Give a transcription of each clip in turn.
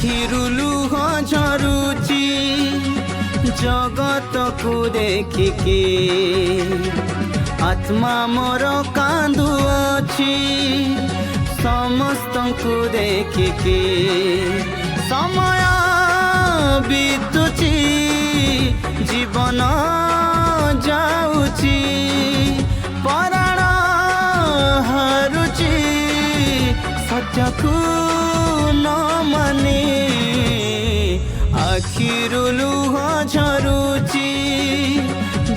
आखिरु लुह झरुची जगत को देखिके आत्मा मोर कांदुअछि समस्त को देखिके समय बीतुची जीवन जाउची पराण हारुची सत्यकु न माने आखिरु लुह झरुची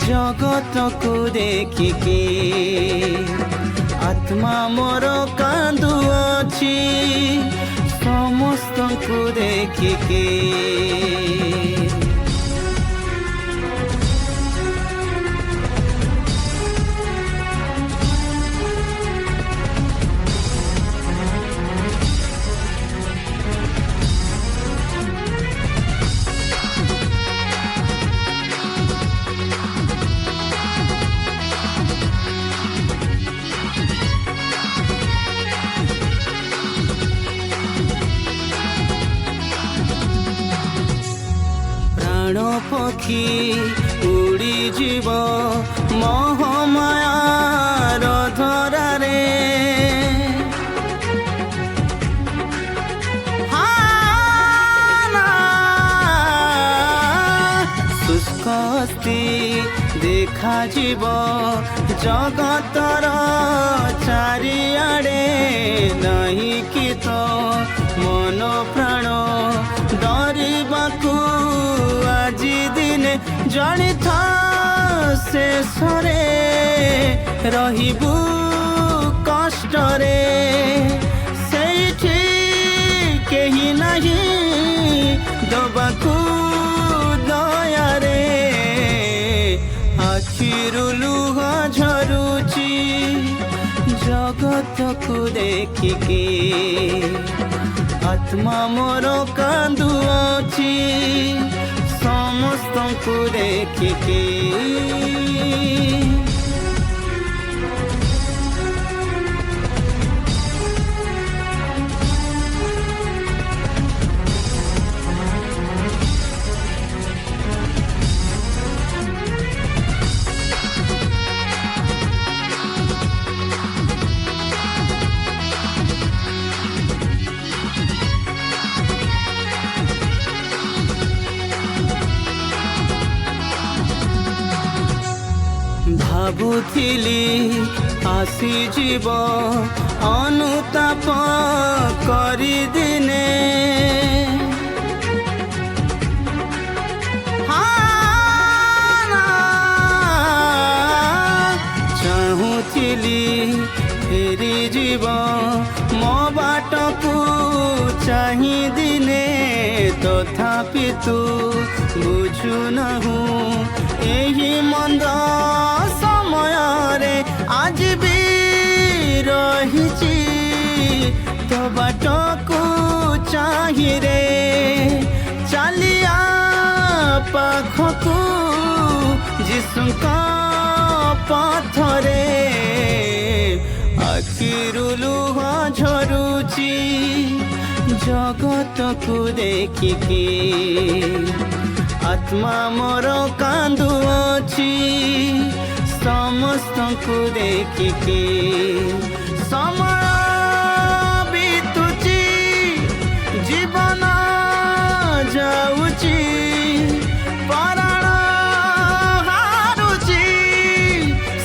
जगत को देखिके आत्मा मोर कांदुअछि समस्त को देखिके प्राण पक्षी उड़ी जीव मोहमायार धरारे शुष्क अस्थि देखा जीव जगतर चारिआडे नहीं कि तो मन प्राण डरिबाकू आजी दिने जानी था शेषरे रहिबू कष्टरे सेठी केही नहीं दबाकू दयारे आखिरु लुह झरुची जगत को देखिके आत्मा मोर कांदुअछि समस्त को देखिके भाबुथिली आसी जीव अनुताप करी दिने चाहूथिली फेरी जीव मो बाटकू चाही दिने तथापि तू बुझु नहु एही मंद समय रे आज भी रहिची तो बाटकू चाही रे चलिया पाखकू जिसुका पथरे आखिरु लुह झरुची जगत को देखिके आत्मा मोर कांदुअछि समस्त को देखिके समय बीतुची जीवन जाउची पराण हारुची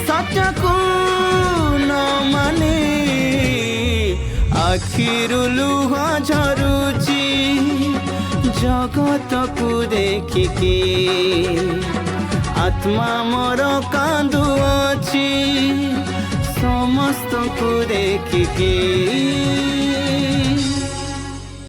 सत्यकु न माने आखिरु लुह झरुची जगत को देखिके आत्मा मोर कांदुअछि समस्त को देखिके।